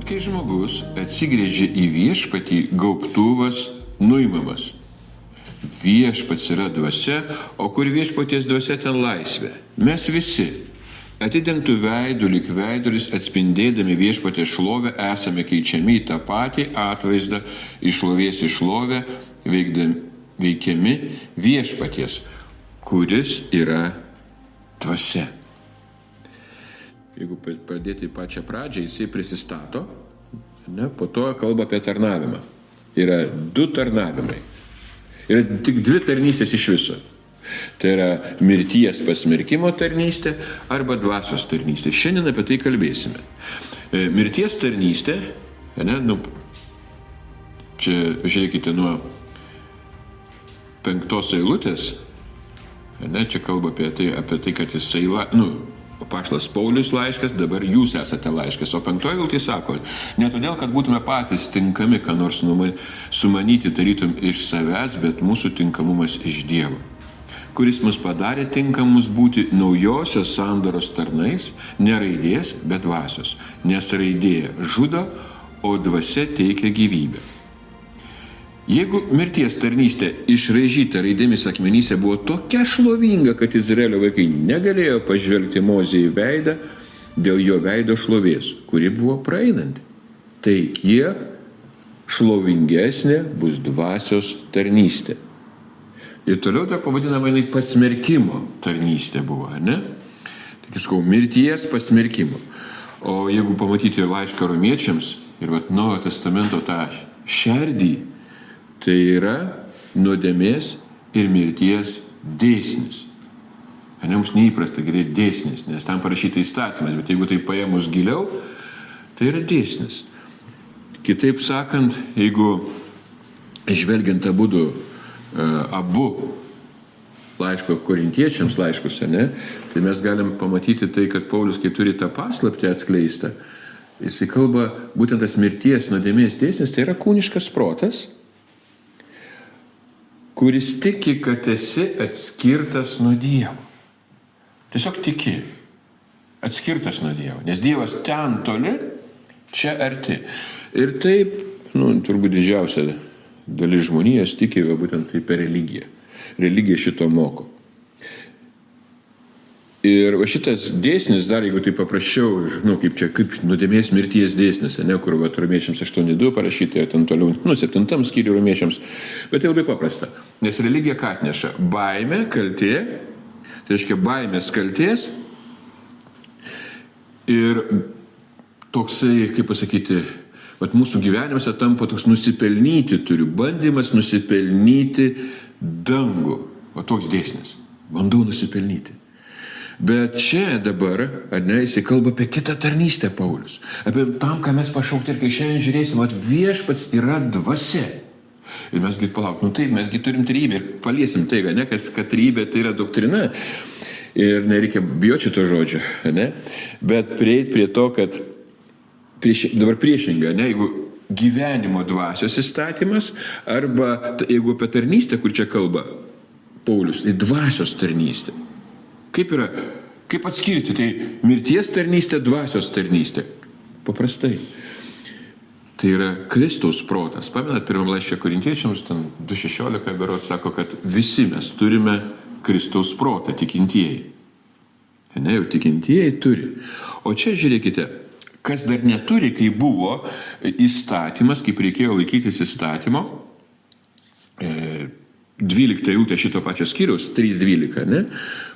Kai žmogus atsigrėžia į viešpatį, gaubtuvas nuimamas. Viešpats yra dvasia, o kur viešpaties dvasia, ten laisvė. Mes visi, atidengtų veidų lyg veidulis atspindėdami viešpatės šlovę, esame keičiami į tą patį atvaizdą, iš šlovės į šlovę, veikiami viešpaties, kuris yra dvasia. Jeigu pradėti pačią pradžią, jisai prisistato, po to kalba apie tarnavimą. Yra 2 tarnavimai. Yra tik 2 tarnystės iš viso. Tai yra mirties pasmerkimo tarnystė arba dvasios tarnystė. Šiandien apie tai kalbėsime. Mirties tarnystė, čia žiūrėkite nuo 5 eilutės, čia kalba apie tai, kad jisai, apaštalas Paulius laiškas, dabar jūs esate laiškas. O 5 eilutė sako, ne todėl, kad būtume patys tinkami, ką nors sumanyti tarytum iš savęs, bet mūsų tinkamumas iš Dievo, kuris mus padarė tinkamus būti naujosios sandoros tarnais, ne raidės, bet dvasios, nes raidė žudo, o dvasia teikia gyvybę. Jeigu mirties tarnystė išraižyta raidėmis akmenyse buvo tokia šlovinga, kad Izraelio vaikai negalėjo pažvelgti Mozei į veidą dėl jo veido šlovės, kuri buvo praeinanti, tai kiek šlovingesnė bus dvasios tarnystė. Ir toliau dar pavadinama pasmerkimo tarnystė buvo, ne? Tik sakau, mirties pasmerkimo. O jeigu pamatyti laišką romiečiams ir Naujojo testamento tą šerdį, tai yra nuodėmės ir mirties dėsnis. Mums neįprasta girdėti dėsnis, nes tam parašyta įstatymas, bet jeigu tai paėmus giliau, tai yra dėsnis. Kitaip sakant, jeigu žvelgiant abu laiško korintiečiams laiškus, tai mes galim pamatyti tai, kad Paulius, kai turi tą paslaptį atskleistą, jisai kalba būtent tas mirties nuodėmės dėsnis, tai yra kūniškas protas, kuris tiki, kad esi atskirtas nuo Dievo. Tiesiog tiki, atskirtas nuo Dievo, nes Dievas ten toli, čia arti. Ir taip, turbūt didžiausia dalis žmonijos tiki būtent tai per religiją. Religija šito moko. Ir šitas dėsnis, dar jeigu tai paprasčiau, kaip nuodėmės mirties dėsnis, kur romiečiams 8.2 parašyta, ir ten toliau, 7 skyrių romiečiams, bet tai labai paprasta. Nes religija ką atneša? Baimė, kaltė, tai reiškia baimės kaltės ir toksai, kaip pasakyti, mūsų gyvenimuose tampa toks nusipelnyti turiu, bandymas nusipelnyti dangų. Toks dėsnis. Bandau nusipelnyti. Bet čia dabar, jisai kalba apie kitą tarnystę Paulius. Apie tam, ką mes pašaukti ir kai šiandien žiūrėsim, viešpats yra dvasia. Ir mesgi taip, mesgi turim trybę ir paliesim tai, kad trybė tai yra doktrina. Ir nereikia bijoti šito žodžio, Bet prieiti prie to, kad dabar priešinga, jeigu gyvenimo dvasios įstatymas, arba jeigu apie tarnystę, kur čia kalba Paulius, tai dvasios tarnystė. Kaip atskirti? Tai mirties tarnystė, dvasios tarnystė. Paprastai. Tai yra Kristaus protas. Pamenat, pirmam laiške korintiečiams, 2.16 berods sako, kad visi mes turime Kristaus protą, tikintieji. Jau tikintieji turi. O čia žiūrėkite, kas dar neturi, kai buvo įstatymas, kaip reikėjo laikytis įstatymo, 12 eilutė šito pačio skyriaus, 3.12,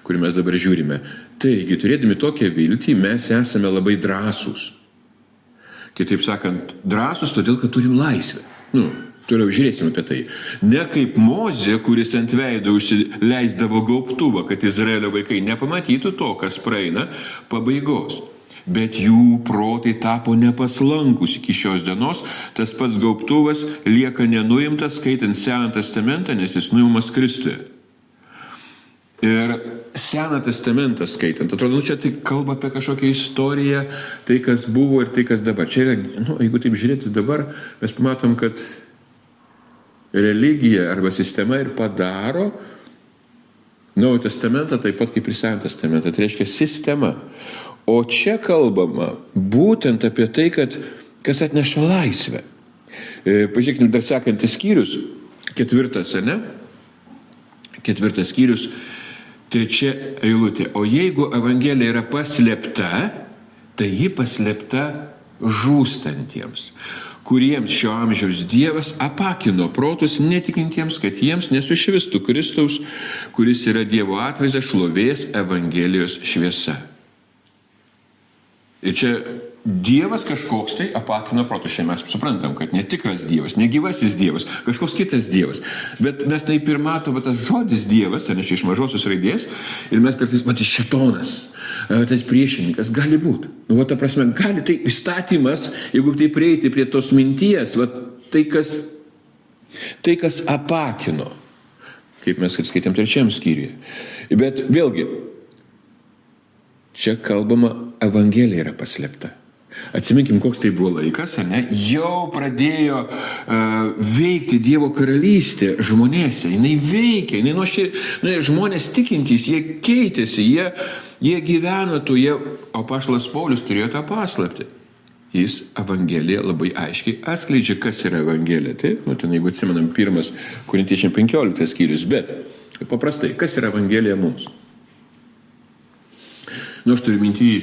kurį mes dabar žiūrime. Taigi, turėdami tokią viltį, mes esame labai drąsūs. Kitaip sakant, drąsūs todėl, kad turim laisvę. Toliau žiūrėsim apie tai. Ne kaip Mozė, kuris ant veido užsileisdavo gaubtuvą, kad Izraelio vaikai nepamatytų to, kas praeina pabaigos. Bet jų protai tapo nepaslankus iki šios dienos, tas pats gaubtuvas lieka nenuimtas, skaitant Seną testamentą, nes jis nuimamas Kristuje. Ir Seną testamentą skaitant, atrodo, čia tai kalba apie kažkokią istoriją, tai kas buvo ir tai kas dabar. Čia yra, jeigu taip žiūrėti dabar, mes pamatom, kad religija arba sistema ir padaro Naują testamentą taip pat kaip ir Seną testamentą, tai reiškia sistema. O čia kalbama būtent apie tai, kad kas atneša laisvę. Pažiūrėkime, dar sekantis skyrius, 4, ne? 4 skyrius, 3 eilutė. O jeigu evangelija yra paslėpta, tai ji paslėpta žūstantiems, kuriems šio amžiaus Dievas apakino protus netikintiems, kad jiems nesušvistų Kristaus, kuris yra Dievo atvaizdas, šlovės Evangelijos šviesa. Ir čia Dievas kažkoks tai apakino protus. Šiandien mes suprantam, kad netikras Dievas, negyvasis Dievas, kažkoks kitas Dievas. Bet mes taip ir matome, tas žodis Dievas, nes iš mažosios raidės, ir mes kartais matys šėtonas, tas priešininkas gali būti. Nu, ta prasme, gali tai įstatymas, jeigu tai prieiti prie tos minties, tai kas apakino, kaip mes skaitėm 3 skyriuje. Bet vėlgi, čia kalbama, evangelija yra paslėpta. Atsiminkim, koks tai buvo laikas, ne? Jau pradėjo veikti Dievo karalystė žmonėse. Jinai veikia, žmonės tikintys, jie keitėsi, jie gyveno tu, apaštalas Paulius turėjo tą paslaptį. Jis evangeliją labai aiškiai atskleidžia, kas yra evangelija. Taip, ten jeigu atsimenam 1 Korintiečiam 15 skyrius, bet paprastai, kas yra evangelija mums? Aš turiu minty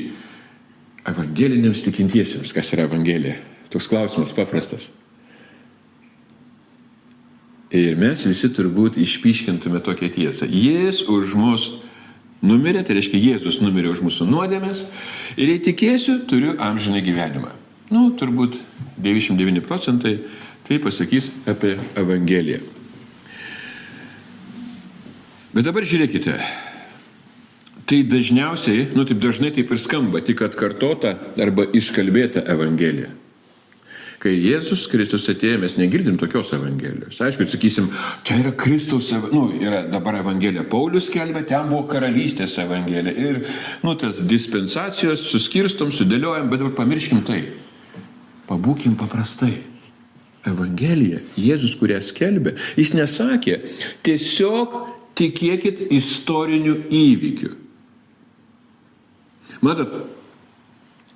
evangeliniams tikintiesiems, kas yra evangelija. Toks klausimas paprastas. Ir mes visi turbūt išpyškintume tokią tiesą. Jis už mus numirė, tai reiškia Jėzus numirė už mūsų nuodėmes ir jei tikėsiu, turiu amžiną gyvenimą. Turbūt 99% tai pasakys apie evangeliją. Bet dabar žiūrėkite. Tai dažniausiai, taip dažnai taip ir skamba, tik atkartota arba iškalbėta evangelija. Kai Jėzus Kristus atėjo, mes negirdim tokios evangelijos. Aišku, sakysim, čia yra Kristaus, yra dabar evangelija. Paulius skelbia, ten buvo karalystės evangelija. Ir, tas dispensacijos suskirstom, sudėliojam, bet dabar pamirškim tai. Pabūkim paprastai. Evangelija, Jėzus, kurią skelbė, jis nesakė, tiesiog tikėkit istorinių įvykių. Matot,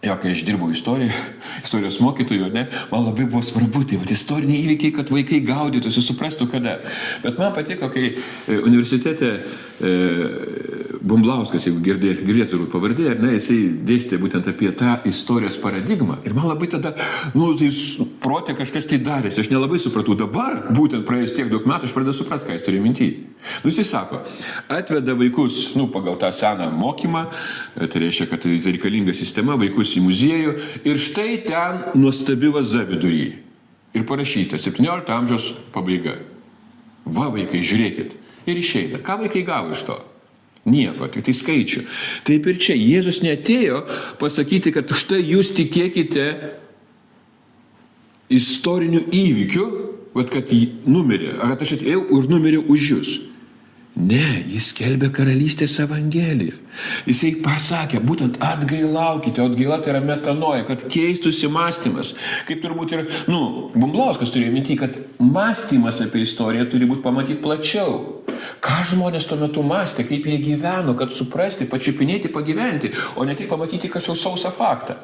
kai aš dirbau istorijos mokytoju, man labai buvo svarbu, tai istoriniai įvykiai, kad vaikai gaudytųsi, suprastų kada. Bet man patiko, kai universitete Bumblauskas, jeigu girdėtų pavardė, jisai dėstė būtent apie tą istorijos paradigmą. Ir man labai tada, tai protė kažkas tai darėsi, aš nelabai supratau. Dabar, būtent praėjus tiek daug metų, aš pradėjau suprasti, ką jis turi minty. Jisai sako, atveda vaikus, pagal tą seną mokymą, tai reiškia, kad tai reikalinga sistema, vaikus į muziejų, ir štai ten nuostabi vaza vidury. Ir parašyta, 17 amžiaus pabaiga. Va, vaikai, žiūrėkit. Ir išeina. Ką vaikai gavo iš to? Nieko, tik tai skaičių. Taip ir čia. Jėzus neatėjo pasakyti, kad štai jūs tikėkite istorinių įvykių, kad jį numirė. Kad aš atėjau ir numiriau už jūs. Ne, jis skelbė karalystės evangeliją. Jisai pasakė, būtent atgailaukite, atgaila tai yra metanoja, kad keistųsi mąstymas. Kaip turbūt ir, Bumblauskas turėjo minty, kad mąstymas apie istoriją turi būti pamatyti plačiau. Ką žmonės tuo metu mąstė, kaip jie gyveno, kad suprasti, pačiupinėti, pagyventi, o ne tik pamatyti kažkokį sausą faktą.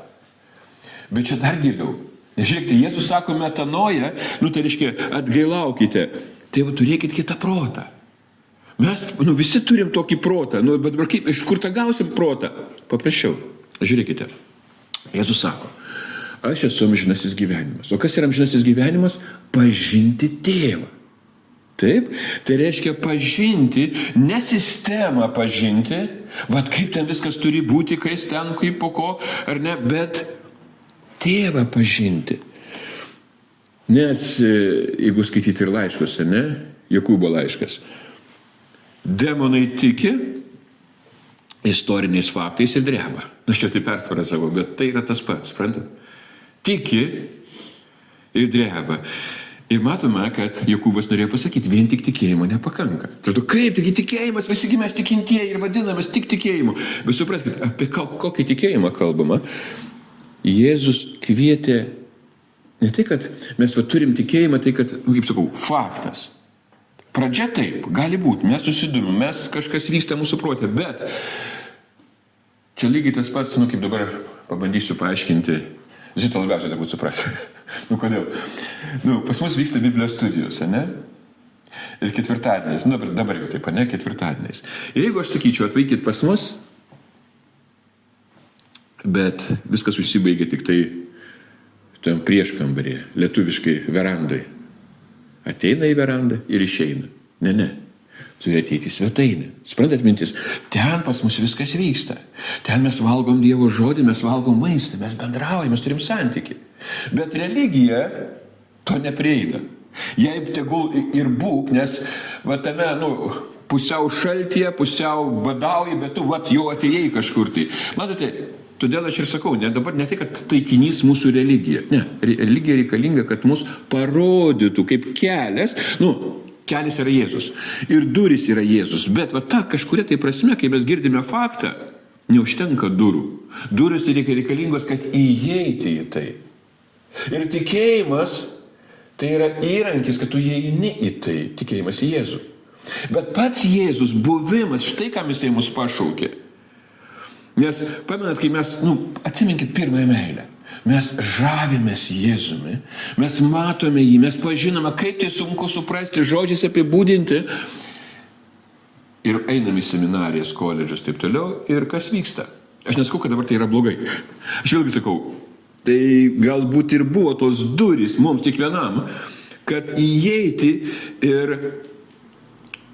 Bet čia dar giliau. Žiūrėkite, Jėzus sako metanoja, tai reiškia atgailaukite. Tai turėkit kitą protą. Mes visi turim tokį protą, bet dabar kaip, iš kur tą gausim protą? Paprasčiau, žiūrėkite, Jėzus sako, aš esu amžinasis gyvenimas. O kas yra amžinasis gyvenimas? Pažinti tėvą. Taip? Tai reiškia pažinti, ne sistemą pažinti, kaip ten viskas turi būti, kas ten, kaip po ko, ar ne, bet tėvą pažinti. Nes, jeigu skaityti ir laiškus, ne, Jokūbo laiškas, demonai tiki istoriniais faktais ir dreba. Aš čia tai perfrazavau, bet tai yra tas pats, suprantat? Tiki ir dreba. Ir matome, kad Jokūbas norėjo pasakyti, vien tik tikėjimo nepakanka. Atrodo, kaip tik tikėjimas, visi mes tikintieji ir vadinamas tik tikėjimu. Bet supraskite, apie kokį tikėjimą kalbama. Jėzus kvietė, ne tai, kad mes turim tikėjimą, tai, kad, kaip sakau, faktas. Pradžia taip, gali būti, mes susidomim, kažkas vyksta mūsų protė, bet čia lygiai tas pats, kaip dabar pabandysiu paaiškinti Zita labiausiai turbūt suprasi. Kodėl? Pas mus vyksta Biblijos studijos, ne? Ir ketvirtadieniais, dabar jau taip, ne, ketvirtadieniais. Ir jeigu aš sakyčiau, atvykit pas mus, bet viskas užsibaigia tik tai tam prieškambarį, lietuviškai verandai. Ateina į verandą ir išeina. Ne. Turi ateiti į svetainę. Suprantat mintis? Ten pas mus viskas vyksta. Ten mes valgom Dievo žodį, mes valgom maistą, mes bendraujame, mes turim santykį. Bet religija to neprieina. Jei tegul ir būk, nes tame, pusiau šaltyje, pusiau badauji, bet tu jau atėjai kažkur tai. Matote, todėl aš ir sakau, dabar ne tai, kad taikinys mūsų religija. Ne, religija reikalinga, kad mus parodytų kaip kelias. Kelias yra Jėzus. Ir durys yra Jėzus. Bet ta kažkuria tai prasme, kai mes girdime faktą, neužtenka durų. Durys reikalingos, kad įeiti į tai. Ir tikėjimas tai yra įrankis, kad tu įeini į tai, tikėjimas į Jėzų. Bet pats Jėzus, buvimas, štai kam jisai mus pašaukė. Nes, pamenat, kai mes, atsiminkit pirmąją meilę. Mes žavimės Jėzumi, mes matome jį, mes pažinome, kaip tai sunku suprasti, žodžiais apibūdinti. Ir einam į seminarijas, koledžius, taip toliau. Ir kas vyksta? Aš nesakau, kad dabar tai yra blogai. Aš vėlgi sakau, tai galbūt ir buvo tos durys mums kiekvienam, kad įeiti ir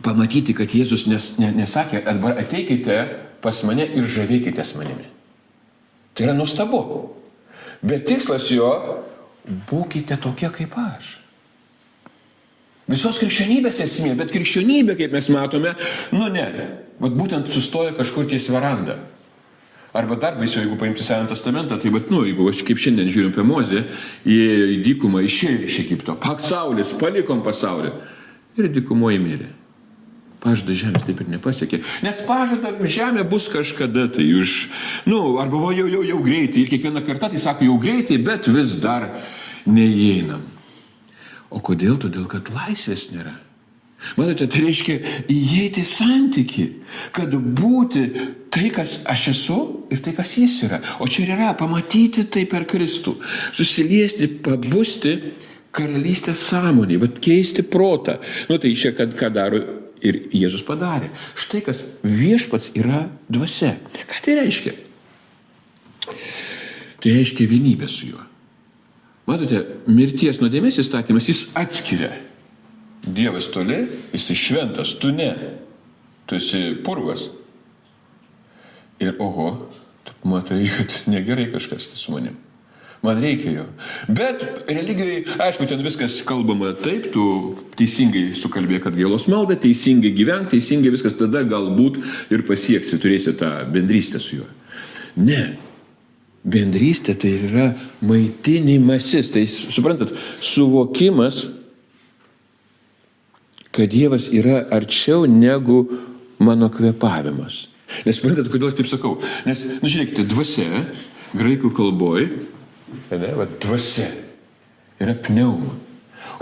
pamatyti, kad Jėzus nesakė, dabar ateikite pas mane ir žavėkitės manimi. Tai yra nuostabu. Bet tikslas jo, būkite tokie kaip aš. Visos krikščionybės esmė, bet krikščionybė, kaip mes matome, ne. Būtent sustoja kažkur ties veranda. Arba dar baisiau, jeigu paimti Senąjį testamentą, tai jeigu aš kaip šiandien žiūrim apie Mozę, įėjo į dykumą, išėjo iš Egipto, pasaulis, palikom pasaulį ir dykumoje mirė. Pažadą žemės taip ir nepasiekė. Nes pažadą žemė bus kažkada tai arba jau greitai. Ir kiekvieną kartą tai sako jau greitai, bet vis dar neįeinam. O kodėl? Todėl, kad laisvės nėra. Matote, tai reiškia įeiti į santykį, kad būti tai, kas aš esu ir tai, kas jis yra. O čia ir yra pamatyti tai per Kristų. Susiliesti, pabusti karalystės sąmonį, keisti protą. Tai čia ką daro ir Jėzus padarė. Štai kas viešpats yra dvasia. Ką tai reiškia? Tai reiškia vienybę su juo. Matote, mirties nuodėmės įstatymas, jis atskiria. Dievas toli, jis šventas, tu ne. Tu esi purvas. Ir tu matai, kad negerai kažkas su manim. Man reikia jo. Bet religijai, aišku, ten viskas kalbama taip, tu teisingai sukalbėk atgailos maldą, teisingai gyvenk, teisingai viskas, tada galbūt ir pasieksi, turėsi tą bendrystę su juo. Ne. Bendrystė tai yra maitinimasis. Tai, suprantat, suvokimas, kad Dievas yra arčiau negu mano kvėpavimas. Nes suprantat, kodėl aš taip sakau? Nes, žiūrėkite, dvasia, graikų kalboj, dvasia yra pneuma.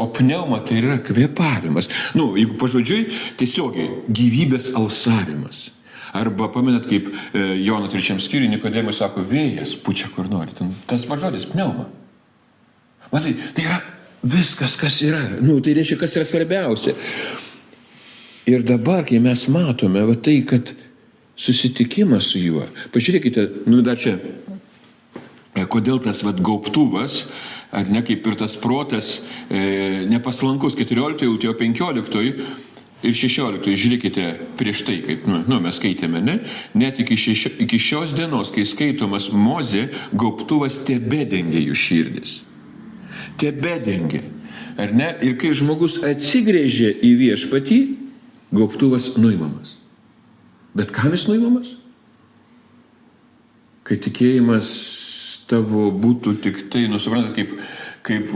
O pneuma tai yra kvėpavimas. Jeigu pažodžiui, tiesiogiai gyvybės alsavimas. Arba pamenat, kaip Jono 3 skyriuje Nikodėmui sako, vėjas pučia kur nori. Tas pažodis pneuma. Matai, tai yra viskas, kas yra. Tai reiškia, kas yra svarbiausia. Ir dabar, kai mes matome tai, kad susitikimas su juo, pažiūrėkite, dar čia, kodėl tas gaubtuvas, ar ne, kaip ir tas protas, nepaslankus 14, jau 15 ir 16, žiūrėkite prieš tai, kaip mes skaitėme, ne? Net iki šios dienos, kai skaitomas Mozė, gaubtuvas tebedengia jų širdis. Tebedengia, ar ne? Ir kai žmogus atsigrėžia į viešpatį, gaubtuvas nuimamas. Bet kam jis nuimamas? Kai tikėjimas tavo būtų tik tai, suprantat, kaip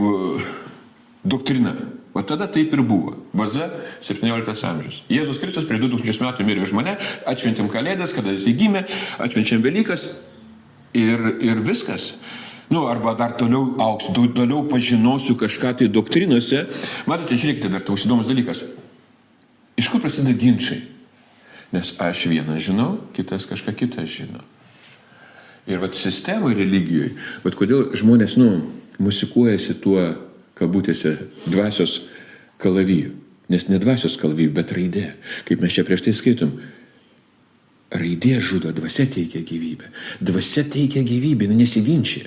doktrina. O tada taip ir buvo. Vaza, 17 amžius. Jėzus Kristus prieš 2000 metų mirė už mane, atšventėm Kalėdas, kada jisai gimė, atšvenčiam Velykas ir viskas. Arba dar toliau auks, toliau pažinosiu kažką tai doktrinose. Matote, žiūrėkite, dar toks įdomus dalykas. Iš kur prasideda ginčiai? Nes aš vieną žinau, kitas kažką kitą žino. Ir vat sistemoje religijoje, vat kodėl žmonės, musikuojasi tuo, kabutėse, dvasios kalaviju. Nes ne dvasios kalaviju, bet raidė. Kaip mes čia prieš tai skaitom. Raidė žudo, dvasia teikia gyvybę. Dvasia teikia gyvybę, nesiginčia.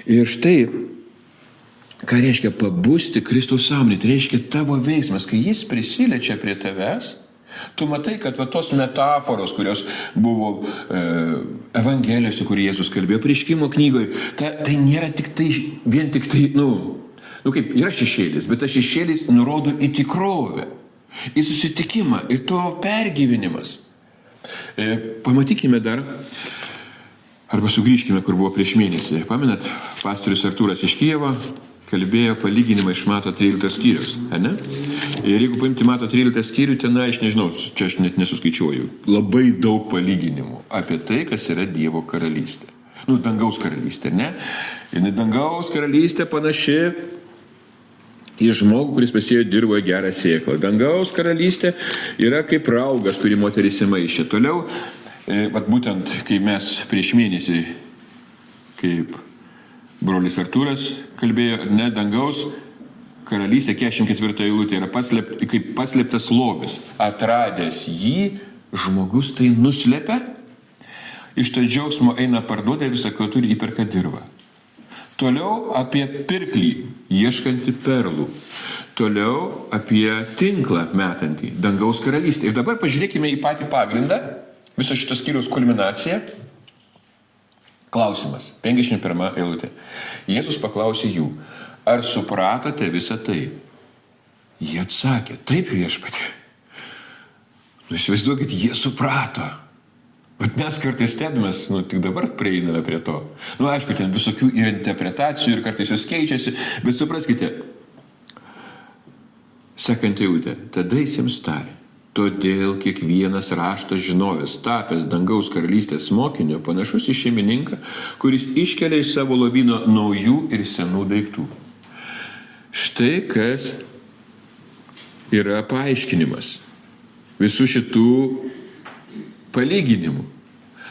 Ir štai, ką reiškia pabusti Kristaus sąmonėje, tai reiškia tavo veiksmas, kai jis prisiliečia prie tavęs, tu matai, kad tos metaforos, kurios buvo Evangelijose, kur Jėzus kalbėjo Apreiškimo knygoje, tai nėra vien tik tai, kaip yra šešėlis, bet tas šešėlis nurodo į tikrovę, į susitikimą ir to pergyvenimas. Pamatykime dar, arba sugrįžkime, kur buvo prieš mėnesį. Pamenat, pastorius Artūras iš Kijevo kalbėjo palyginimą iš Mato 13 skyrius, ne? Ir jeigu paimti Mato 13 skyrių, ten, aš nežinau, čia aš net nesuskaičiuoju, labai daug palyginimų apie tai, kas yra Dievo karalystė. Dangaus karalystė, ne? Ir dangaus karalystė panaši į žmogų, kuris pasėjo dirvoje gerą sėklą. Dangaus karalystė yra kaip raugas, kurį moteris įmaišė. Toliau, būtent, kai mes prieš mėnesį, kaip brolis Artūras kalbėjo, dangaus karalystė, 44 eilutė, yra kaip paslėptas lobis. Atradęs jį, žmogus tai nuslepia, iš to džiaugsmo eina parduoda visą, ką turi, įperka dirvą. Toliau apie pirklį, ieškantį perlų. Toliau apie tinklą metantį, dangaus karalystę. Ir dabar pažiūrėkime į patį pagrindą, viso šitos skyriaus kulminaciją. Klausimas, 51 eilutė. Jėzus paklausė jų, ar supratote visą tai? Jie atsakė, taip viešpatie. Įsivaizduokit, jie suprato. Bet mes kartais stebimės, tik dabar prieiname prie to. Aišku, ten visokių ir interpretacijų ir kartais jos keičiasi, bet supraskite. Sekant eilutė, tada jis jiems tarė. Todėl kiekvienas rašto žinovės, tapęs dangaus karalystės mokinio, panašus į šeimininką, kuris iškelia iš savo lobyno naujų ir senų daiktų. Štai kas yra paaiškinimas visų šitų palyginimų.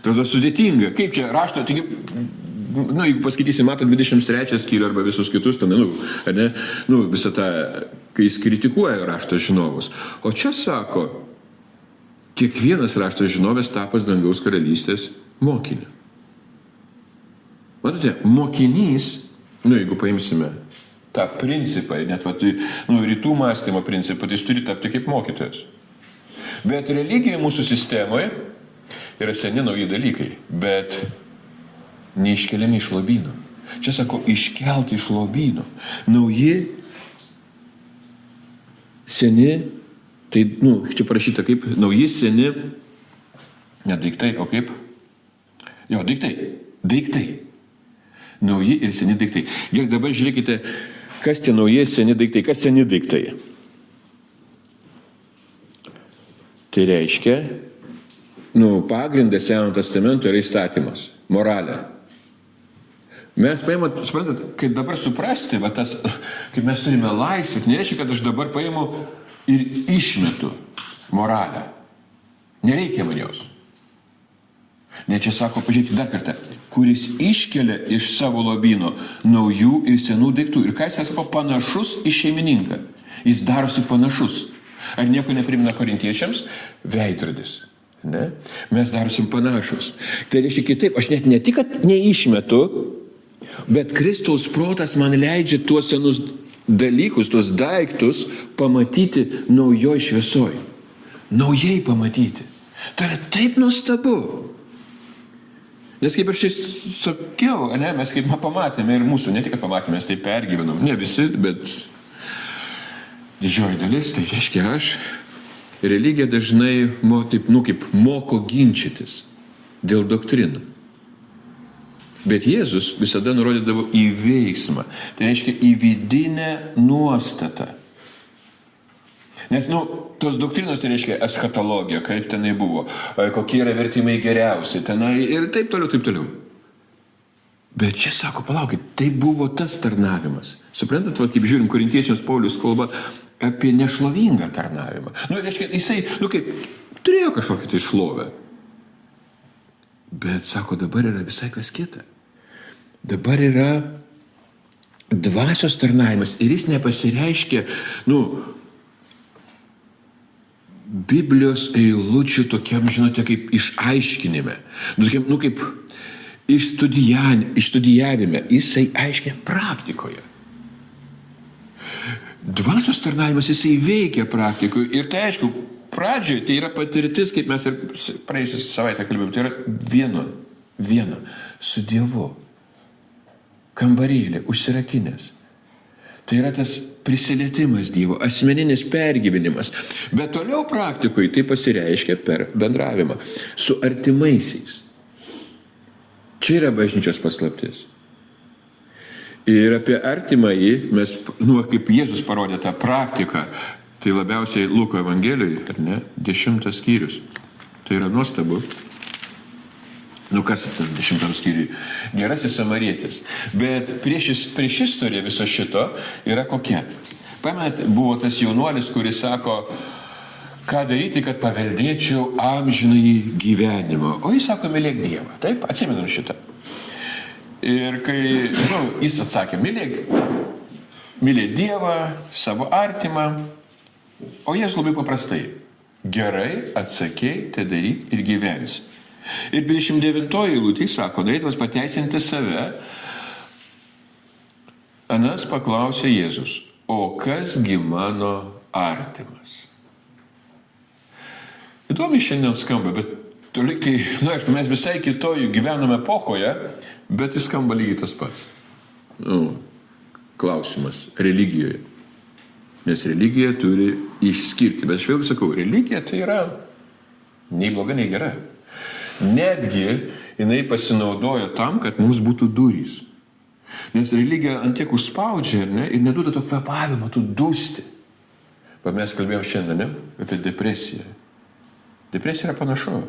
Tada sudėtinga. Kaip čia rašto, taigi, jeigu paskaitysi, Mato 23 skyrių arba visus kitus, ten, visą tą, kai jis kritikuoja rašto žinovus. O čia sako, kiekvienas rašto žinovės tapas dangaus karalystės mokiniu. Matote, mokinys, jeigu paimsime tą principą, net rytų mąstymo principą, tai jis turi tapti kaip mokytojas. Bet religija mūsų sistemoje yra seni nauji dalykai, bet neiškeliami iš lobyno. Čia sako, iškelti iš lobyno. Nauji, seni, tai, čia parašyta kaip, nauji, seni, ne daiktai, o kaip? Jo, daiktai. Nauji ir seni daiktai. Gerai, dabar žiūrėkite, kas tie nauji, seni daiktai, kas seni daiktai. Tai reiškia, pagrindas Senojo testamento yra įstatymas, moralė. Mes paimam, suprantat, kaip dabar suprasti, kaip mes turime laisvę, tai nereiškia, kad aš dabar paimu ir išmetu moralę. Nereikia man jos. Ne, čia sako, pažiūrėkite dar kartą, kuris iškelia iš savo lobyno naujų ir senų daiktų. Ir ką jis sako, panašus į šeimininką. Jis darosi panašus. Ar nieko neprimena korintiečiams? Veidrodis. Ne? Mes darosim panašus. Tai reiškia kitaip, aš net ne tik, kad neišmetu, bet Kristaus protas man leidžia tuos senus dalykus, tuos daiktus pamatyti naujoj šviesoj. Naujai pamatyti. Tai yra taip nuostabu. Nes kaip aš čia sakiau, mes kaip pamatėme ir mūsų, ne tik kad pamatėme, mes tai pergyvenom. Ne visi, bet didžioji dalis, tai reiškia aš. Religija dažnai kaip moko ginčytis dėl doktrinų. Bet Jėzus visada nurodydavo į veiksmą. Tai reiškia į vidinę nuostatą. Nes, tos doktrinos tai reiškia eschatologija, kaip tenai buvo, kokie yra vertimai geriausi, tenai ir taip toliau, taip toliau. Bet čia sako, palaukit, tai buvo tas tarnavimas. Suprantat, kaip žiūrim, korintiečiams Paulius kalba apie nešlovingą tarnavimą. Reiškia, jisai, turėjo kažkokį tai šlovę. Bet, sako, dabar yra visai kas kita. Dabar yra dvasios tarnavimas ir jis nepasireiškia, Biblijos eilučių tokiam, žinote, kaip išaiškinime. Kaip išstudijavime. Jisai aiškia praktikoje. Dvasios tarnavimas jisai veikia praktikoje. Ir tai aišku, pradžioje tai yra patirtis, kaip mes ir praėjusią savaitę kalbėjom, tai yra vieno su Dievu. Kambarėlė, užsirakinęs. Tai yra tas prisilietimas Dievo, asmeninis pergyvenimas. Bet toliau praktikoje tai pasireiškia per bendravimą su artimaisiais. Čia yra bažnyčios paslaptis. Ir apie artimąjį mes, kaip Jėzus parodė tą praktiką, tai labiausiai Luko Evangelijoje, 10 skyrius. Tai yra nuostabu. Kas 10 skyriui? Gerasis samarietis. Bet prieš istoriją viso šito yra kokia? Pamenat, buvo tas jaunuolis, kuris sako, ką daryti, kad paveldėčiau amžinąjį gyvenimą. O jis sako, mylėk Dievą. Taip, atsimenam šitą. Ir kai, jis atsakė, mylėk Dievą, savo artimą. O jis labai paprastai. Gerai, atsakei, tai daryk ir gyvensi. Ir 29 eilutė sako, norėdamas pateisinti save, anas paklausė Jėzus, o kasgi mano artimas? Įdomi šiandien skamba, bet toliau, aišku, mes visai kitoj gyvename epochoje, bet jis skamba lygiai tas pats. Klausimas religijoje. Nes religija turi išskirti. Bet aš vėl sakau, religija tai yra nei bloga, nei gera. Netgi jinai pasinaudojo tam, kad mums būtų durys. Nes religija antiek užspaudžia, ir neduoda to kvėpavimo, tu dūsti. Bet mes kalbėjom šiandien, apie depresiją. Depresija yra panašu.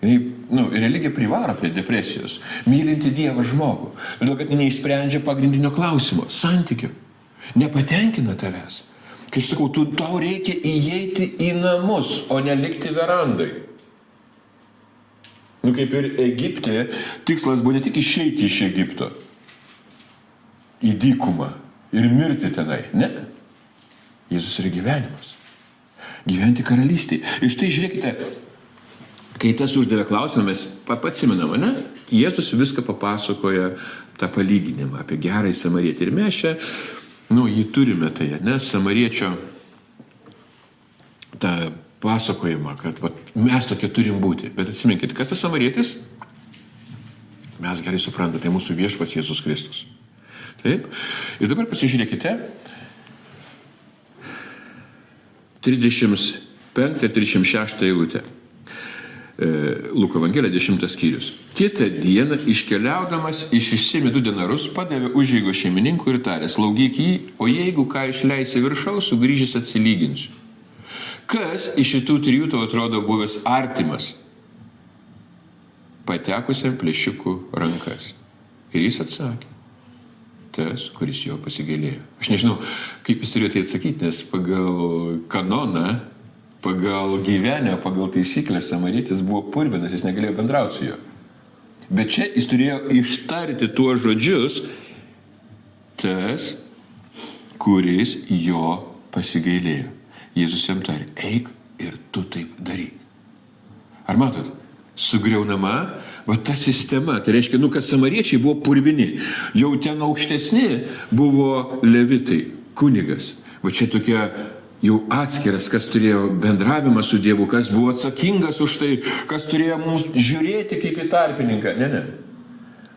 Religija privaro prie depresijos. Mylinti Dievą žmogų. Todėl, kad neišsprendžia pagrindinio klausimo. Santykio. Nepatenkina tavęs. Kai aš sakau, tau reikia įeiti į namus, o nelikti verandai. Kaip ir Egipte, tikslas buvo ne tik išeiti iš Egipto į dykumą ir mirti tenai. Ne. Jėzus yra gyvenimas. Gyventi karalystėje. Ir štai žiūrėkite, kai tas uždavė klausimą, mes atsimenam, ne? Jėzus viską papasakoja tą palyginimą apie gerąjį samarietį. Ir mes čia, jį turime tai, ne? Samariečio tą pasakojimą, kad mes tokie turim būti. Bet atsiminkite, kas tas samarietis? Mes gerai suprantame, tai mūsų viešpats Jėzus Kristus. Taip? Ir dabar pasižiūrėkite. 35-36 eilutė. Luko Evangelija 10 skyrius. Kitą dieną iškeliaudamas išsėmė 2 denarus, padavė užeigos šeimininkui ir tarė, slaugyk jį, o jeigu ką išleisi viršaus, sugrįžęs atsilyginsiu. Kas iš šitų 3 tau atrodo buvęs artimas, patekusiam plėšikų rankas? Ir jis atsakė, tas, kuris jo pasigailėjo. Aš nežinau, kaip jis turėjo tai atsakyti, nes pagal kanoną, pagal gyvenimą, pagal taisyklės samarietis buvo purvinas, jis negalėjo bendrauti su juo. Bet čia jis turėjo ištarti tuos žodžius, tas, kuris jo pasigailėjo. Jėzus jam tarė, eik ir tu taip daryk. Ar matot, sugriaunama, ta sistema, tai reiškia, kad samariečiai buvo purvini, jau ten aukštesni buvo levitai, kunigas. Čia tokia jau atskiras, kas turėjo bendravimą su Dievu, kas buvo atsakingas už tai, kas turėjo mums žiūrėti kaip į tarpininką. Ne.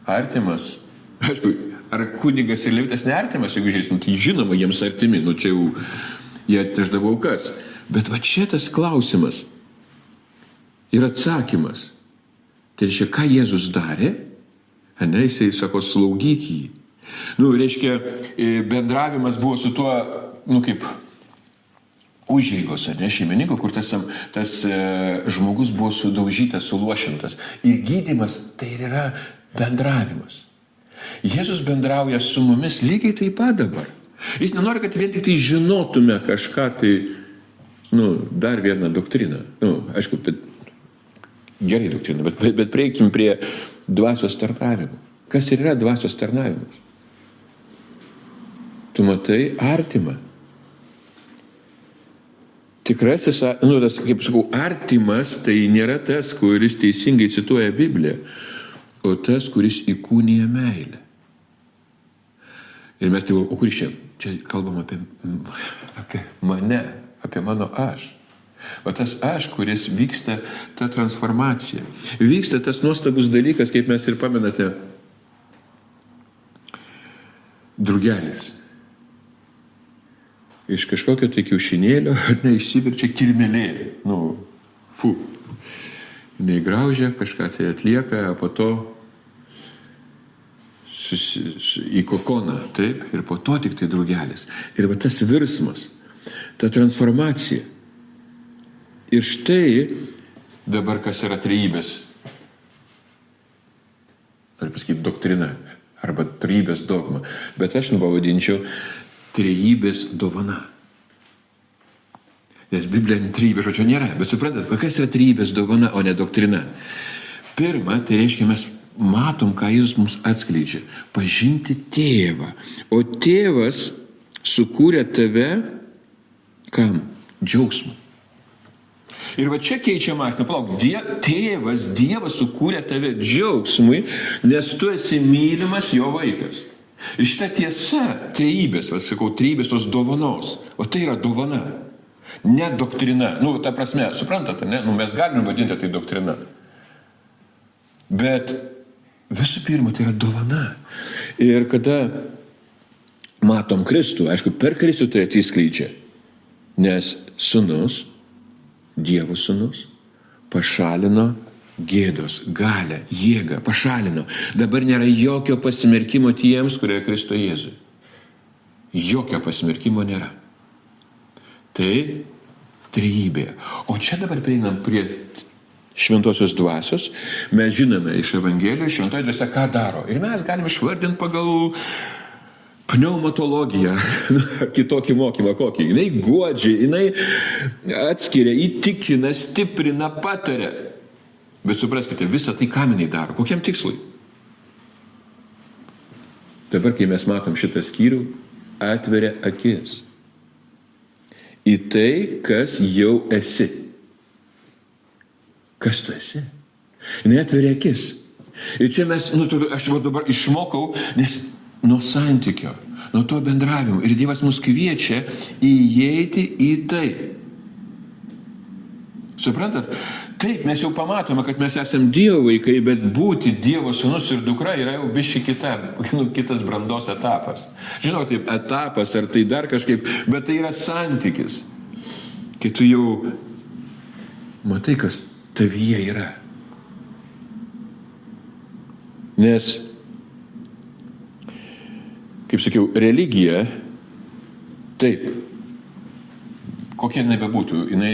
Artimas. Aišku, ar kunigas ir levitas neartimas, jeigu žiūrėsim, tai žinoma jiems artimi, čia jau jie atneždavo aukas. Bet čia tas klausimas ir atsakymas. Tai reiškia, ką Jėzus darė? Jisai sako, slaugyk jį. Reiškia, bendravimas buvo su tuo, kaip užeigos, šeimininku, kur tas žmogus buvo sudaužytas, suluošintas. Ir gydymas tai yra bendravimas. Jėzus bendrauja su mumis lygiai taip pat dabar. Jis nenori, kad vien tik tai žinotume kažką, tai, dar vieną doktriną. Aišku, Gerai doktrina, bet prieikim prie dvasios tarnavimo. Kas ir yra dvasios tarnavimas? Tu matai artimą. Tikrasis, tas, kaip sakau, artimas tai nėra tas, kuris teisingai cituoja Bibliją, o tas, kuris įkūnija meilę. Ir mes tai, o kur čia kalbam apie mane, apie mano aš. O tas aš, kuris vyksta ta transformacija. Vyksta tas nuostabus dalykas, kaip mes ir pamenate, drugelis. Iš kažkokio tai kiaušinėlio, išsiverčia kirmelė. Jinai graužia, kažką tai atlieka, o po to į kokoną, taip, ir po to tik tai drugelis. Ir va tas virsmas, ta transformacija. Ir štai dabar kas yra trejybės, noriu pasakyti, doktrina, arba trejybės dogma, bet aš pavadinčiau trejybės dovana. Nes Biblijoje trejybės žodžio nėra, bet suprantat, kas yra trejybės dovana, o ne doktrina. Pirma, tai reiškia, mes matom, ką Jėzus mums atskleidžia. Pažinti tėvą. O tėvas sukūrė tave kam? Džiaugsmui. Ir va čia keičia mąstymą. Palauk, Dievas sukūrė tave džiaugsmui, nes tu esi mylimas jo vaikas. Ir šita tiesa, trejybės, trejybės tos dovanos, o tai yra dovana, ne doktrina. Ta prasme, suprantate, ne? Mes galime vadinti tai doktrina. Bet visų pirma, tai yra dovana. Ir kada matom Kristų, aišku, per Kristų tai atsiskleidžia, nes sūnus, Dievo sūnus, pašalino gėdos, galę, jėgą, pašalino. Dabar nėra jokio pasmerkimo tiems, kurie Kristo Jėzui. Jokio pasmerkimo nėra. Tai trejybė. O čia dabar prieinam prie šventosios dvasios. Mes žinome iš Evangelijos, šventoji dvasia ką daro. Ir mes galime išvardinti pagal pneumatologiją, kitokį mokymą kokį. Jinai guodžia, jinai atskiria, įtikina, stiprina, pataria. Bet supraskite, visą tai kam jinai daro, kokiam tikslui. Dabar, kai mes matom šitą skyrių, atveria akis į tai, kas jau esi. Kas tu esi? Jinai atveria akis. Ir čia mes, aš dabar išmokau, nes nuo santykio, nuo to bendravimo. Ir Dievas mus kviečia įeiti į tai. Suprantat? Taip, mes jau pamatome, kad mes esame Dievo vaikai, bet būti Dievo sūnus ir dukra yra jau biški kitas brandos etapas. Žinau, taip, etapas, ar tai dar kažkaip, bet tai yra santykis. Kai tu jau matai, kas tavyje yra. Nes, kaip sakiau, religija, taip, kokia jinai bebūtų, jinai,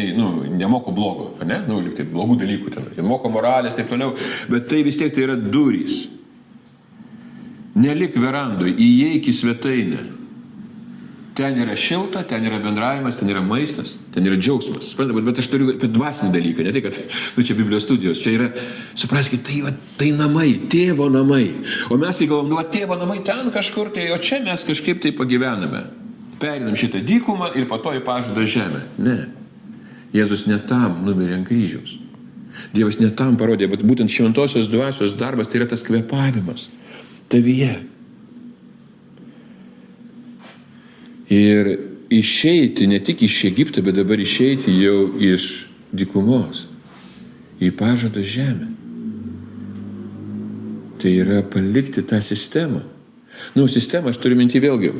nemoko blogo, ne? Lyg taip, blogų dalykų ten, jie moko moralės, taip toliau, bet tai vis tiek tai yra durys. Nelik verandoj, įeik į svetainę. Ten yra šilta, ten yra bendravimas, ten yra maistas, ten yra džiaugsmas. Suprantate, bet aš turiu apie dvasinį dalyką, ne tai, kad čia Biblijos studijos, čia yra, supraskite, tai namai, tėvo namai. O mes kai galvom, tėvo namai ten kažkur, tai o čia mes kažkaip tai pagyvename. Perinam šitą dykumą ir po to į pažadą žemę. Ne. Jėzus ne tam numirė ant kryžiaus. Dievas ne tam parodė, bet būtent šventosios dvasios darbas tai yra tas kvėpavimas tavyje. Ir išeiti ne tik iš Egipto, bet dabar išeiti jau iš dykumos į pažadą žemę. Tai yra palikti tą sistemą. Sistemą aš turiu minti vėlgi.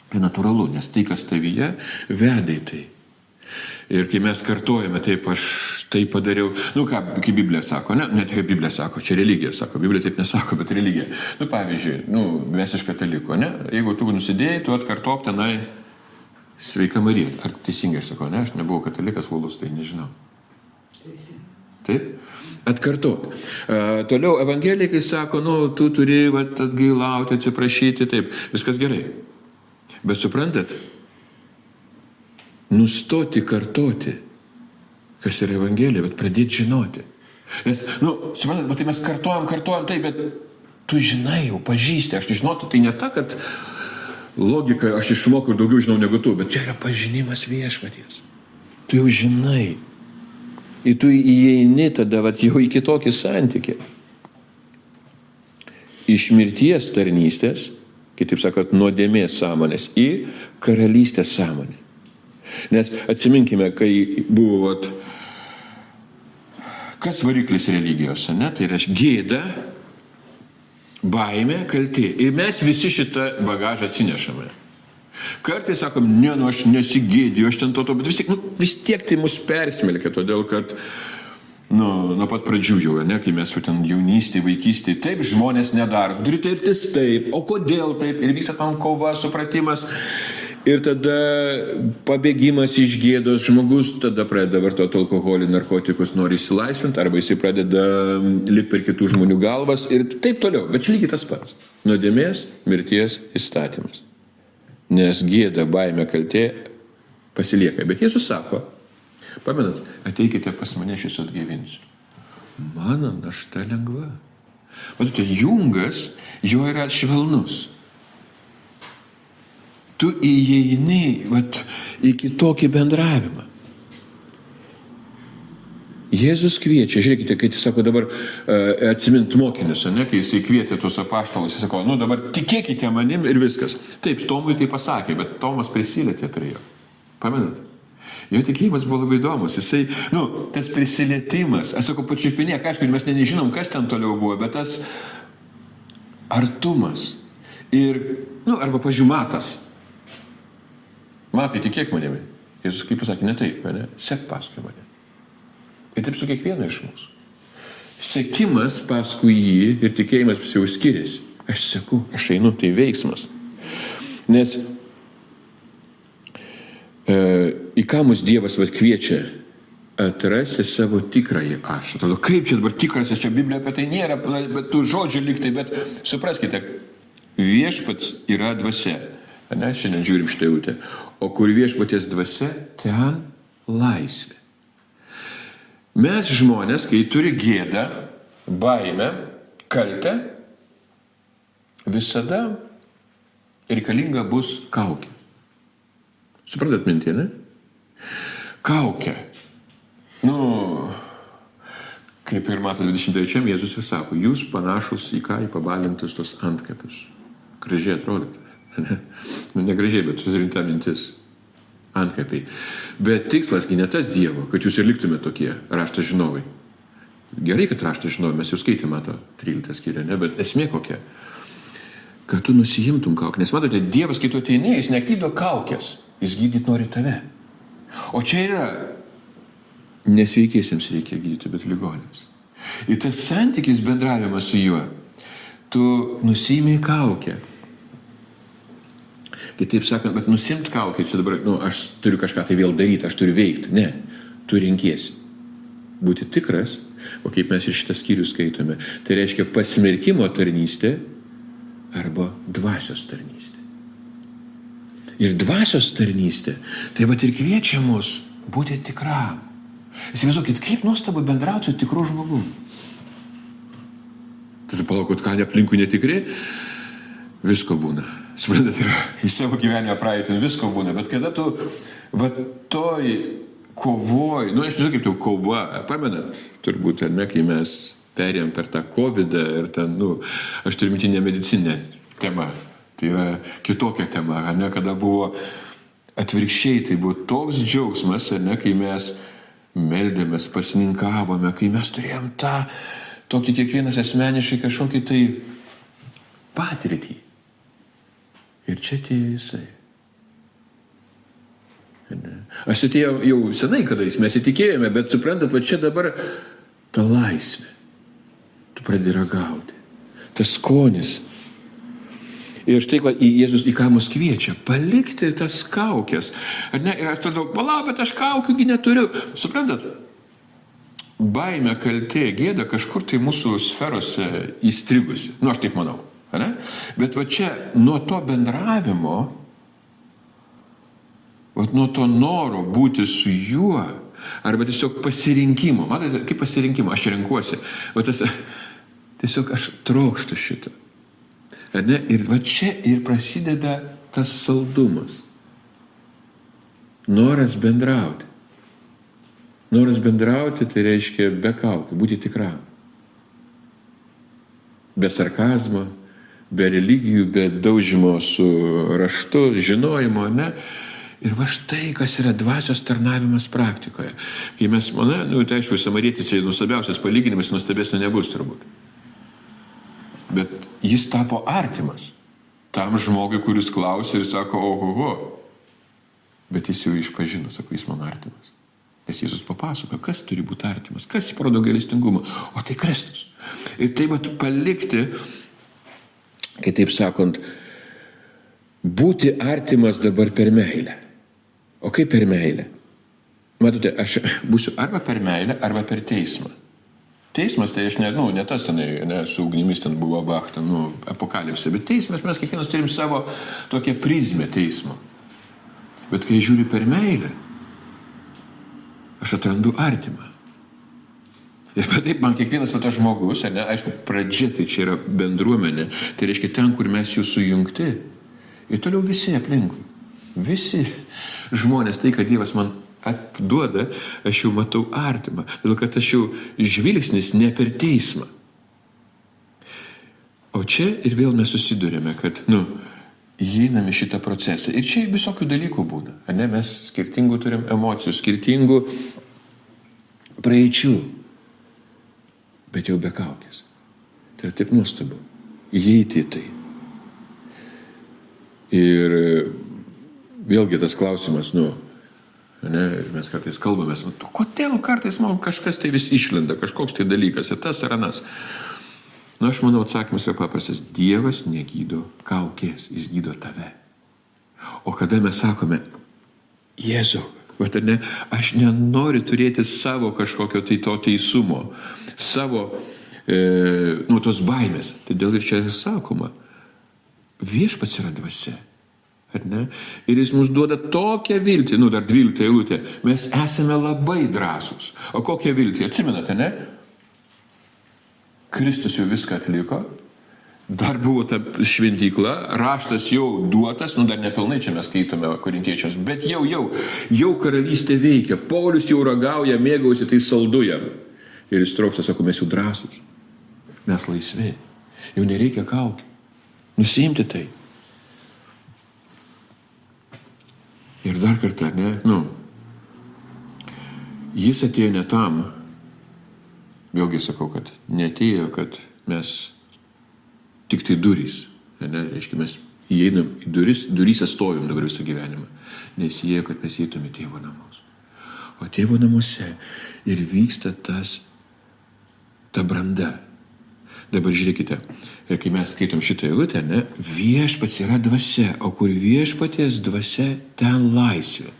Tai natūralu, nes tai, kas tavyje, veda į tai. Ir kai mes kartojame, taip, aš tai padariau, kaip Biblija sako, ne tik kaip Biblija sako, čia religija sako, Biblija taip nesako, bet religija. Pavyzdžiui, mes iš kataliko, ne, jeigu tu nusidėjai, tu atkartok tenai Sveika Marija. Ar teisingai aš sakau, ne, aš nebuvau katalikas uolus, tai nežinau. Taip? Atkartok. Toliau evangelikai sako, tu turi atgailauti, atsiprašyti, taip, viskas gerai. Bet suprantat, nustoti kartoti kas yra Evangelija, bet pradėti žinoti. Nes, suprantat, tai mes kartuojam tai, bet tu žinai jau, pažįsti, aš žinoti, tai ne ta, kad logika, aš išmokau ir daugiau žinau negu tu, bet čia yra pažinimas viešpaties. Tu jau žinai. Ir tu įeini tada jau į kitokį santykį. Iš mirties tarnystės, kitaip sakant, nuodėmės sąmonės, į karalystės sąmonę. Nes atsiminkime, kai buvo, kas variklis religijos, ne? Tai reiškia gėda, baimė, kaltė. Ir mes visi šitą bagažą atsinešame. Kartais sakom, aš nesigėdiju, aš ten to, bet vis tiek tai mus persmelkia, todėl kad nuo pat pradžių jau, ne, kai mes jau ten jaunystėje, vaikystėje, taip žmonės nedaro, turite elgtis taip, o kodėl taip, ir vyksta tam kova, supratimas, ir tada pabėgimas iš gėdos, žmogus tada pradeda vartoti alkoholį, narkotikus, nori išsilaisvinti, arba jis pradeda lipti per kitų žmonių galvas ir taip toliau, bet čia lygiai tas pats. Nuodėmės, mirties įstatymas. Nes gėda, baimė, kaltė pasilieka. Bet Jėzus sako, pamenat, ateikite pas mane, aš jūs atgaivinsiu. Mano našta lengva. Matote, jungas jo yra švelnus. Tu įeini į kitokį bendravimą. Jėzus kviečia, žiūrėkite, kai jis sako dabar atsimint mokinius, ne, kai jisai kvietė tuos apaštalus, jis sako, dabar tikėkite manim ir viskas. Taip, Tomui tai pasakė, bet Tomas prisilietė prie jo. Pamenat? Jo tikėjimas buvo labai įdomus. Jisai, tas prisilietimas, aš sakau, pačiupinėk, aišku, mes nežinom, kas ten toliau buvo, bet tas artumas ir, arba pažiūmatas. Matai, tikėk manimi. Jėzus kaip pasakė, ne taip, ne? Sek paskui mane. Ir taip su kiekvienu iš mūsų. Sekimas paskui jį ir tikėjimas jau skiriasi. Aš seku, aš einu, tai veiksmas. Nes į ką mus Dievas kviečia atrasti savo tikrąjį aš. Atrodo, kaip čia dabar tikrasis, čia Biblija apie tai nėra, bet tų žodžių liktai, bet supraskite, viešpats yra dvasia. Ne, šiandien žiūrim šitą eilutę. O kur viešpaties dvasia, ten laisvė. Mes žmonės, kai turi gėdą, baimę, kaltę, visada reikalinga bus kaukė. Suprantat mintį, ne? Kaukė. Kaip ir mato 23 Jėzus ir sako, jūs panašus į ką, į pabalintus tos antkapius. Gražiai atrodo. Negražiai, bet susirinta mintis. Antkapiai. Bet tikslasgi ne tas Dievo, kad jūs ir liktumėte tokie rašto žinovai. Gerai, kad rašto žinovai, mes jau skaitėme tą 13 skyrių, ne? Bet esmė kokia? Kad tu nusijimtum kaukę. Nes matote, Dievas, kai tu ateini, jis nekydo kaukės, jis gydyti nori tave. O čia yra, nesveikiesiems reikia gydyti, bet ligonėms. Ir tas santykis bendravimas su juo, tu nusijimi kaukę. Kitaip sakant, bet nusimt kaukę, čia dabar, aš turiu kažką tai vėl daryti, aš turiu veikti. Ne, tu renkiesi. Būti tikras, o kaip mes ir šitą skyrių skaitome, tai reiškia pasmerkimo tarnystė arba dvasios tarnystė. Ir dvasios tarnystė, tai ir kviečia mus būti tikram. Įsivaizduokit, kaip nuostabu bendrauti su tikru žmogum. Tai tu palaukot, ką aplinkui netikri, visko būna. Suprantat, į savo gyvenimą praeitį visko būna, bet kada tu toj kovoj, aš nežinau kaip tai kova, pamenat, turbūt, ne, kai mes perėjom per tą COVID ir ten, aš turiu minti ne medicinę temą, tai yra kitokia tema, ne, kada buvo atvirkščiai, tai buvo toks džiaugsmas, ne, kai mes meldėmės, pasninkavome, kai mes turėjom tokį kiekvienas asmeniškai kažkokį tai patirtį. Ir čia atėjo jisai. Aš atėjau jau senai kadais, mes įtikėjome, bet suprantat, čia dabar ta laisvė. Tu pradedi ragauti. Tas skonis. Ir štai Jėzus į ką mus kviečia? Palikti tas kaukės. Ir aš tada, bet aš kaukių neturiu. Suprantat? Baimė, kaltė, gėda kažkur tai mūsų sferose įstrigusi. Aš taip manau. Ne? Bet čia nuo to bendravimo, nuo to noro būti su juo, arba tiesiog pasirinkimo. Matote, kaip pasirinkimo, aš renkuosi. O tas, tiesiog aš trokštu šitą. Ar ne? Ir va čia ir prasideda tas saldumas. Noras bendrauti. Noras bendrauti tai reiškia be kaukių, būti tikram. Be sarkazmo, be religijų, be daužymo su raštu, žinojimo, ne? Ir va štai, kas yra dvasios tarnavimas praktikoje. Kai mes, tai aišku, samarietis čia nuostabiausias palyginimas, nuostabesnio nebus turbūt. Bet jis tapo artimas tam žmogui, kuris klausė ir sako, ohoho. Bet jis jau išpažino, sako, jis man artimas. Nes Jėzus papasako, kas turi būti artimas, kas parodo gailestingumą, o tai Kristus. Ir taip pat palikti, kai taip sakant, būti artimas dabar per meilę. O kaip per meilę? Matote, aš būsiu arba per meilę, arba per teismą. Teismas, tai aš ne tas tenai, su ugnimis ten buvo bachta, apokalipsė, bet teismas, mes kiekvienas turim savo tokią prizmę teismo. Bet kai žiūriu per meilę, aš atrandu artimą. Ir taip man kiekvienas tas žmogus, aišku, pradžia tai čia yra bendruomenė, tai reiškia ten, kur mes jų sujungti. Ir toliau visi aplinkui. Visi žmonės, tai, kad Dievas man atduoda, aš jau matau artimą. Todėl, kad aš jau žvilgsnis ne per teismą. O čia ir vėl mes susidurėme, kad, įeiname šitą procesą. Ir čia visokių dalykų būna. Mes skirtingų turim emocijų, skirtingų praeičių. Bet jau be kaukės. Tai yra taip nuostabu. Įeiti į tai. Ir vėlgi tas klausimas, mes kartais kalbamės, kodėl kartais man kažkas tai vis išlenda, kažkoks tai dalykas, ir tas ar anas. Aš manau, atsakymas yra paprastas. Dievas negydo kaukės, jis gydo tave. O kada mes sakome, Jėzau, aš nenoriu turėti savo kažkokio tai to teisumo, savo tos baimės. Todėl ir čia sakoma, viešpats yra dvasia. Ar ne? Ir jis mums duoda tokią viltį, dar 12 eilutė, mes esame labai drąsūs. O kokią viltį? Atsimenate, ne? Kristus jau viską atliko, dar buvo ta šventykla, raštas jau duotas, dar nepilnai čia mes skaitome korintiečiams, bet jau karalystė veikia, Paulius jau ragauja, mėgausi, tai saldu jam. Ir jis trokšta, sako, mes jau drąsūs, mes laisvi, jau nereikia kaukių, nusiimti tai. Ir dar kartą, jis atėjo ne tam, vėlgi sakau, kad neatėjo, kad mes tik tai durys. Reiškia, mes įeinam į duryse stovim dabar visą gyvenimą. Nes jie, kad mes įeitume Tėvo namus. O Tėvo namuose ir vyksta ta branda. Dabar žiūrėkite, kai mes skaitom šitą eilutę, viešpats yra dvasia, o kur viešpaties dvasia, ten laisvė.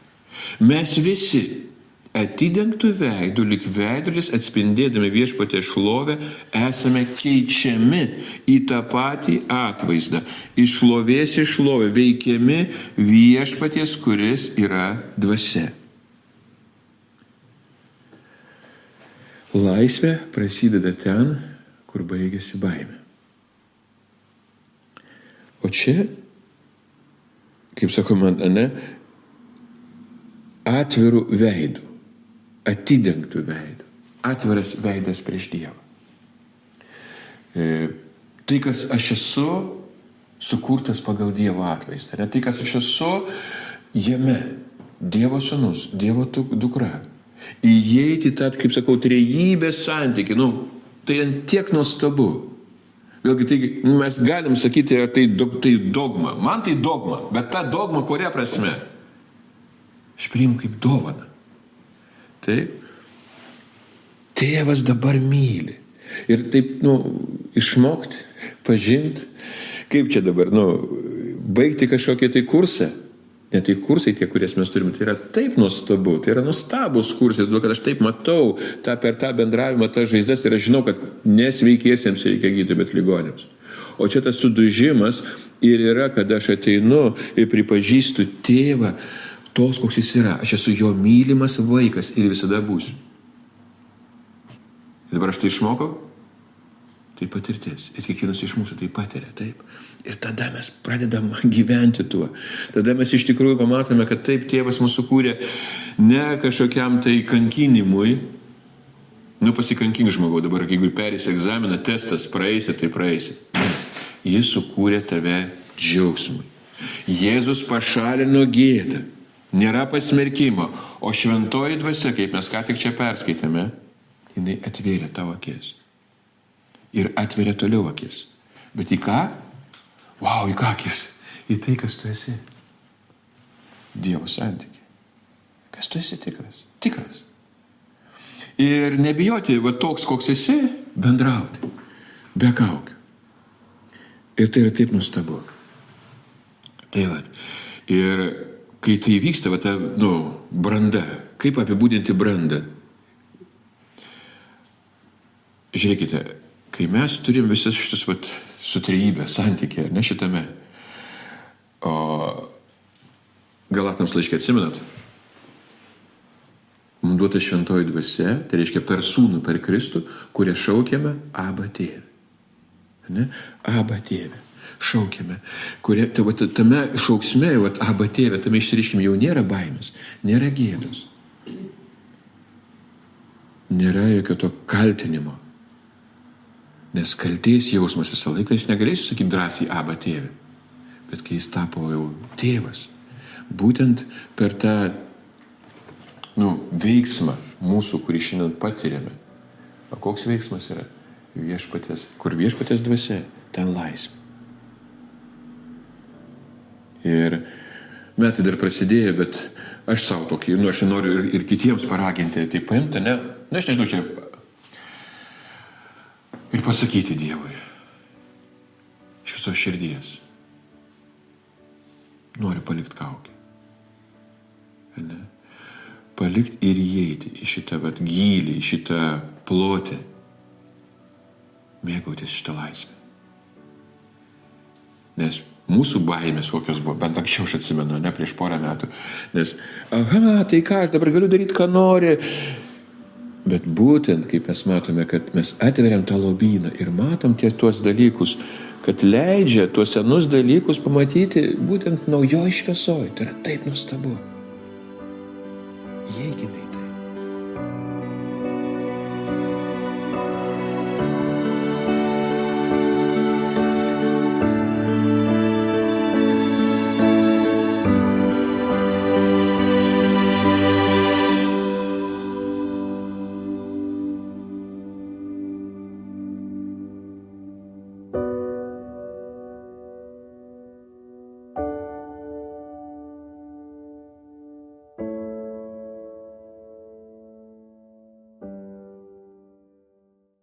Mes visi atidengtų veidų, lyg veidrodis atspindėdami viešpaties šlovę, esame keičiami į tą patį atvaizdą. Iš šlovės į šlovę veikiami viešpaties, kuris yra dvasia. Laisvė prasideda ten, kur baigėsi baimė. O čia, kaip sakoma, atvirų veidų. Atidengtų veidų. Atviras veidas prieš Dievą. Tai, kas aš esu, sukurtas pagal Dievo atvaizdą. Tai, kas aš esu, jame Dievo sūnus, Dievo dukra. Įeiti tą, kaip sakau, trejybės santykį. Tai tiek nuostabu. Vėlgi, tai mes galim sakyti, ar tai dogma. Man tai dogma, bet ta dogma kuria prasme? Aš priimu kaip dovaną. Taip. Tėvas dabar myli. Ir taip, išmokti, pažinti, kaip čia dabar, baigti kažkokį tai kursą. Ne tai kursai tie, kurias mes turime, tai yra taip nuostabu, tai yra nuostabus kursai, todėl kad aš taip matau per tą bendravimą, tą žaizdas ir aš žinau, kad nesveikiesiems reikia gydyti, bet ligoniams. O čia tas sudužimas ir yra, kad aš ateinu ir pripažįstu Tėvą, toks, koks jis yra. Aš esu jo mylimas vaikas ir visada būsiu. Ir dabar aš tai išmokau, tai patirtis. Ir kiekvienas iš mūsų tai patiria, taip. Ir tada mes pradedam gyventi tuo. Tada mes iš tikrųjų pamatome, kad taip tėvas mūsų kūrė ne kažkokiam tai kankinimui. Nu, pasikankink žmogau, dabar jeigu perėsi egzaminą, testas, praeisi, tai praeisi. Jis sukūrė tave džiaugsmui. Jėzus pašalino gėdą. Nėra pasmerkimo. O šventoji dvasia, kaip mes ką tik čia perskaitėme, jinai atvėrė tavo akis. Ir atveria toliau akis. Bet į ką? Vau, į ką akis? Į tai, kas tu esi. Dievo santykį. Kas tu esi tikras? Tikras. Ir nebijoti, va toks, koks esi, bendrauti. Be kaukių. Ir tai yra taip nuostabu. Tai va. Ir kai tai vyksta, va ta, branda. Kaip apibūdinti brandą? Žiūrėkite, kai mes turim visas šitas su trejybė, santykė, ne šitame. O Galatams laiške atsimenat? Mums duota šventoji dvasia, tai reiškia per sūnų, per Kristų, kurie šaukiame Abba tėve. Ne? Abba tėve. Šaukiame. Tame šauksme, Abba tėve, tame išsireiškime, jau nėra baimės, nėra gėdos. Nėra jokio to kaltinimo. Nes kaltės jausmas visą laiką, jis negalėsiu sakyti drąsiai Abba tėve. Bet kai jis tapo jau tėvas, būtent per tą veiksmą mūsų, kurį šiandien patiriame. O koks veiksmas yra? Viešpaties. Kur viešpaties dvasia, ten laisvė. Ir metai dar prasidėjo, bet aš savo tokį, aš noriu ir kitiems paraginti, tai paimti, ne? Aš nežinau, čia ir pasakyti Dievui iš visos širdies. Noriu palikti kaukę. Ne? Palikti ir įeiti į šitą gylį, į šitą plotį. Mėgautis šitą laisvę. Nes mūsų baimės kokios buvo, bent anksčiau aš atsimenu, ne prieš porą metų. Nes, tai ką, aš dabar galiu daryti, ką nori. Bet būtent, kaip mes matome, kad mes atveriam tą lobyną ir matom tuos dalykus, kad leidžia tuos senus dalykus pamatyti būtent naujoj šviesoj. Tai yra taip nuostabu. Įeikime